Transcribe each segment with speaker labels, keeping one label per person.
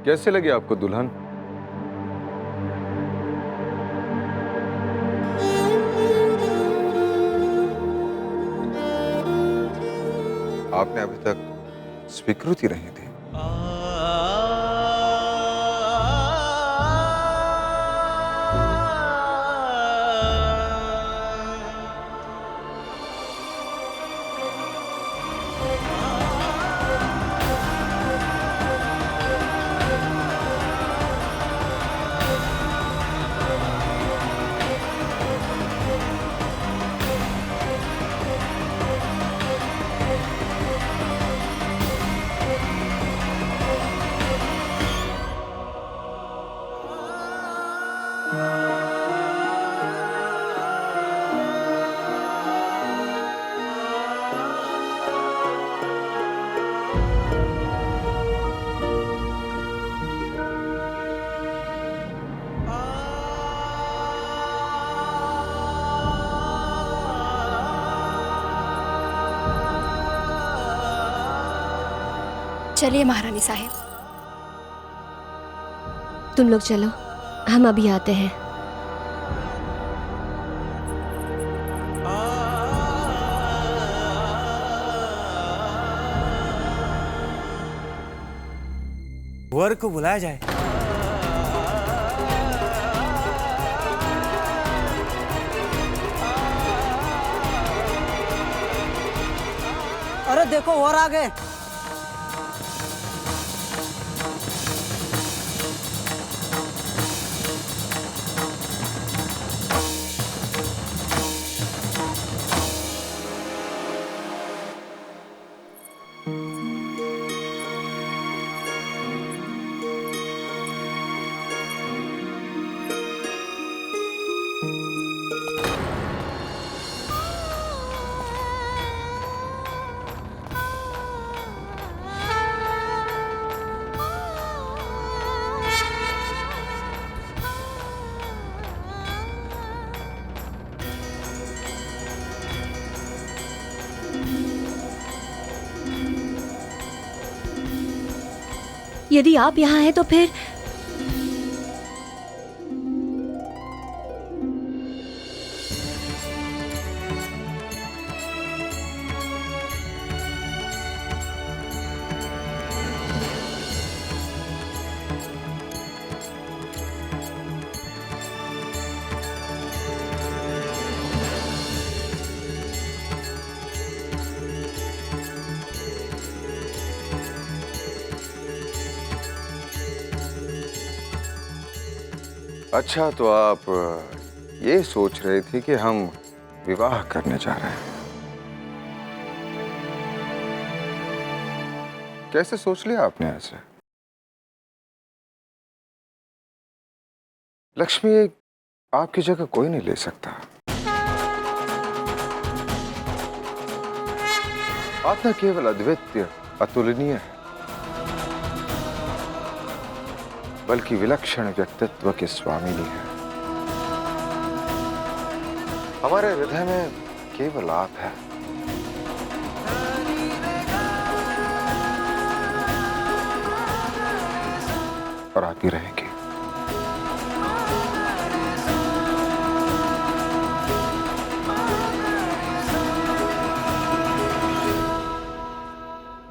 Speaker 1: कैसे लगी आपको दुल्हन? आपने अभी तक स्वीकृति नहीं दी।
Speaker 2: चलिए महारानी साहिब।
Speaker 3: तुम लोग चलो, हम अभी आते हैं।
Speaker 4: वर को बुलाया जाए।
Speaker 5: अरे देखो और आ गए।
Speaker 3: यदि आप यहाँ हैं तो फिर
Speaker 1: अच्छा, तो आप ये सोच रहे थे कि हम विवाह करने जा रहे हैं? कैसे सोच लिया आपने ऐसे? लक्ष्मी आपकी जगह कोई नहीं ले सकता। आप न केवल अद्वितीय, अतुलनीय है, बल्कि विलक्षण व्यक्तित्व की स्वामिनी है। हमारे हृदय में केवल आप है। और आप ही रहेंगे।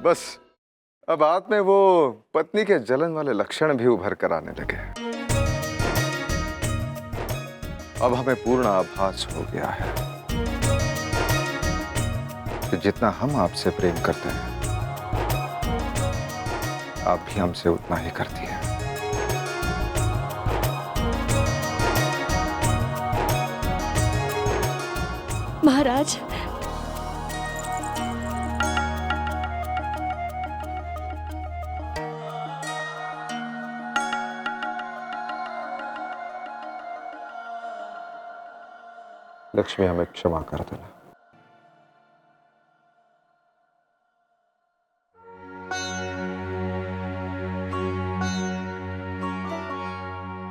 Speaker 1: बस अब आप में वो पत्नी के जलन वाले लक्षण भी उभर कर आने लगे। अब हमें पूर्ण आभास हो गया है कि जितना हम आपसे प्रेम करते हैं, आप भी हमसे उतना ही करती हैं।
Speaker 3: महाराज,
Speaker 1: लक्ष्मी, हमें क्षमा कर देना।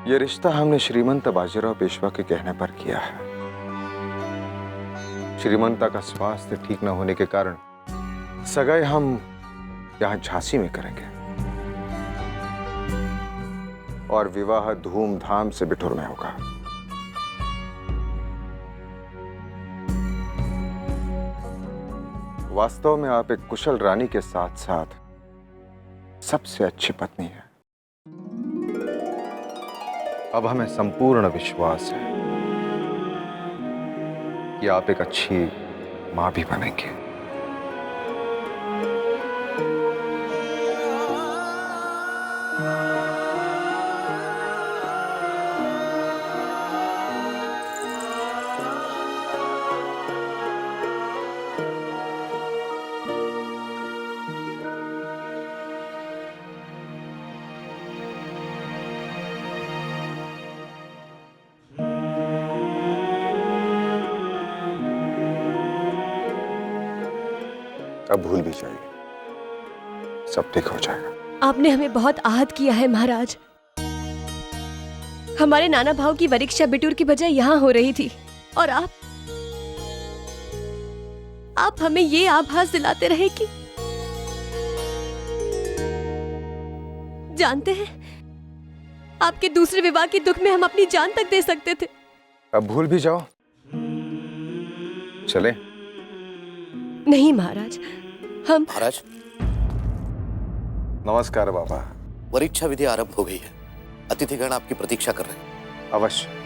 Speaker 1: ये रिश्ता हमने श्रीमंत बाजीराव पेशवा के कहने पर किया है। श्रीमंता का स्वास्थ्य ठीक न होने के कारण सगाई हम यहां झांसी में करेंगे। और विवाह धूमधाम से बिठूर में होगा। वास्तव में आप एक कुशल रानी के साथ साथ सबसे अच्छी पत्नी है। अब हमें संपूर्ण विश्वास है कि आप एक अच्छी मां भी बनेंगे। अब भूल भी जाइए, सब ठीक हो जाएगा।
Speaker 3: आपने हमें बहुत आहत किया है महाराज। हमारे नाना भाव की परीक्षा बिटूर की बजाय यहाँ हो रही थी और आप हमें ये आभास दिलाते रहे कि जानते हैं आपके दूसरे विवाह के दुख में हम अपनी जान तक दे सकते थे।
Speaker 1: अब भूल भी जाओ, चले।
Speaker 3: नहीं महाराज, हम
Speaker 5: महाराज,
Speaker 1: नमस्कार बाबा।
Speaker 5: परीक्षा विधि आरंभ हो गई है। अतिथिगण आपकी प्रतीक्षा कर रहे हैं।
Speaker 1: अवश्य।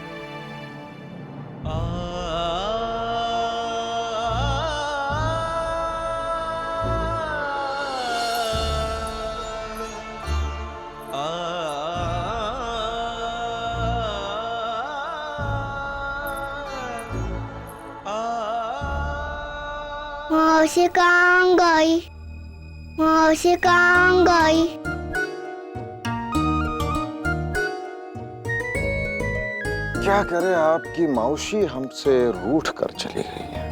Speaker 6: मौसी कहाँ गई? मौसी कहाँ गई?
Speaker 1: क्या करे, आपकी मौसी हमसे रूठ कर चली गई है।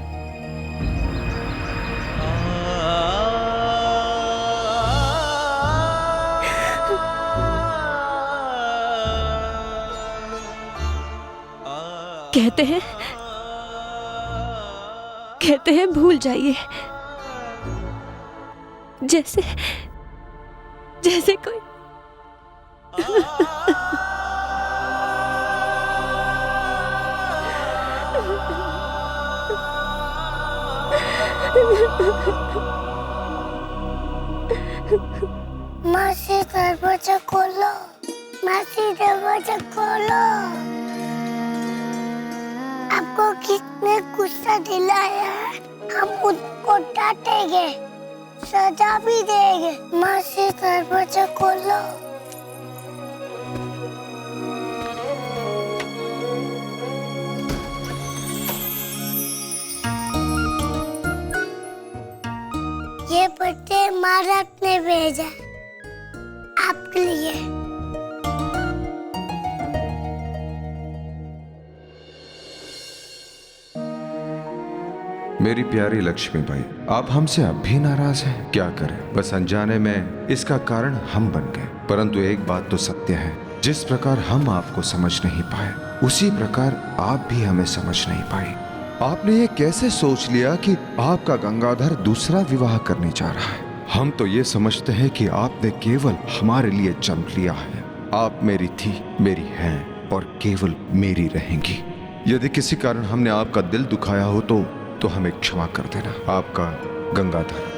Speaker 3: कहते हैं भूल जाइए, जैसे कोई
Speaker 6: मासी दरवाजा खोलो, मासी दरवाजा खोलो। आपको किसने गुस्सा दिलाया है? हम उसको डांटेंगे, सजा भी देंगे। मासी दरवाजा खोलो। ये पत्ते महाराज ने भेजा आपके लिए।
Speaker 7: मेरी प्यारी लक्ष्मीबाई, आप हमसे अब भी नाराज हैं? क्या करें, बस अनजाने में इसका कारण हम बन गए। परंतु एक बात तो सत्य है, जिस प्रकार हम आपको समझ नहीं पाए, उसी प्रकार आप भी हमें समझ नहीं पाई। आपने ये कैसे सोच लिया कि आपका गंगाधर दूसरा विवाह करने जा रहा है? हम तो ये समझते हैं कि आपने केवल हमारे लिए जन्म लिया है। आप मेरी थी, मेरी हैं और केवल मेरी रहेंगी। यदि किसी कारण हमने आपका दिल दुखाया हो तो हमें क्षमा कर देना। आपका गंगाधर।